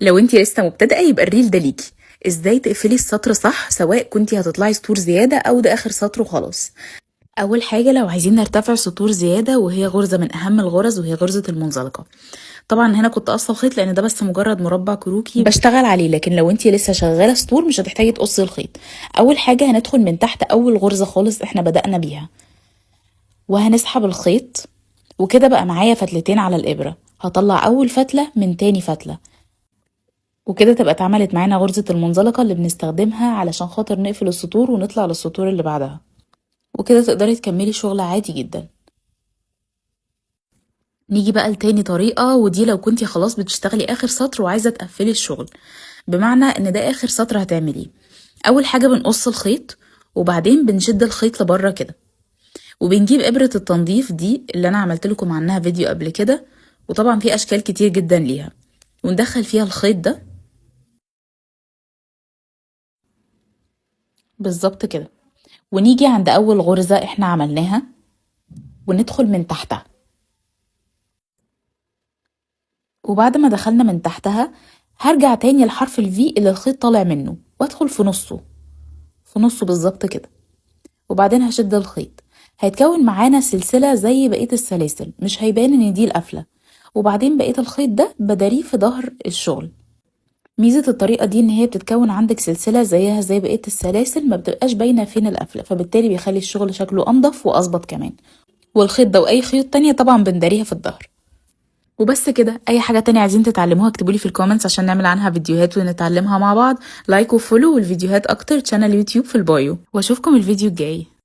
لو انتي لسه مبتدئة يبقى الريل ده ليكي. ازاي تقفلي السطر صح سواء كنتي هتطلعي سطور زيادة او ده اخر سطر وخلاص. اول حاجة لو عايزين نرتفع سطور زيادة وهي غرزة من اهم الغرز وهي غرزة المنزلقة. طبعا هنا كنت قصة الخيط لان ده بس مجرد مربع كروكي بشتغل عليه، لكن لو انتي لسه شغالة سطور مش هتحتاجي تقصي الخيط. اول حاجة هندخل من تحت اول غرزة خالص احنا بدأنا بيها، وهنسحب الخيط، وكده بقى معايا فتلتين على الابرة. هطلع اول فتلة من تاني فتلة، وكده تبقى اتعملت معانا غرزة المنزلقة اللي بنستخدمها علشان خاطر نقفل السطور ونطلع للسطور اللي بعدها. وكده تقدري تكملي شغل عادي جدا. نيجي بقى لتاني طريقة، ودي لو كنتي خلاص بتشتغلي اخر سطر وعايزة تقفلي الشغل، بمعنى ان ده اخر سطر هتعمليه. اول حاجة بنقص الخيط، وبعدين بنشد الخيط لبره كده، وبنجيب ابرة التنظيف دي اللي انا عملت لكم عنها فيديو قبل كده، وطبعا في اشكال كتير جدا ليها، وندخل فيها الخيط ده بالظبط كده، ونيجي عند اول غرزة احنا عملناها وندخل من تحتها. وبعد ما دخلنا من تحتها هرجع تاني لحرف الفي اللي الخيط طالع منه وادخل في نصه، في نصه بالظبط كده، وبعدين هشد الخيط. هيتكون معانا سلسلة زي بقية السلاسل، مش هيبان ان دي القفلة، وبعدين بقية الخيط ده بداريه في ظهر الشغل. ميزة الطريقة دي ان هي بتتكون عندك سلسلة زيها زي بقية السلاسل، ما بتبقاش باينة فين القفلة، فبالتالي بيخلي الشغل شكله انضف واظبط كمان. والخيط ده واي خيوط تانية طبعا بنداريها في الظهر. وبس كده. اي حاجة تانية عايزين تتعلموها اكتبولي في الكومنتس عشان نعمل عنها فيديوهات ونتعلمها مع بعض. لايك وفولو، والفيديوهات اكتر شانل يوتيوب في البايو، واشوفكم الفيديو الجاي.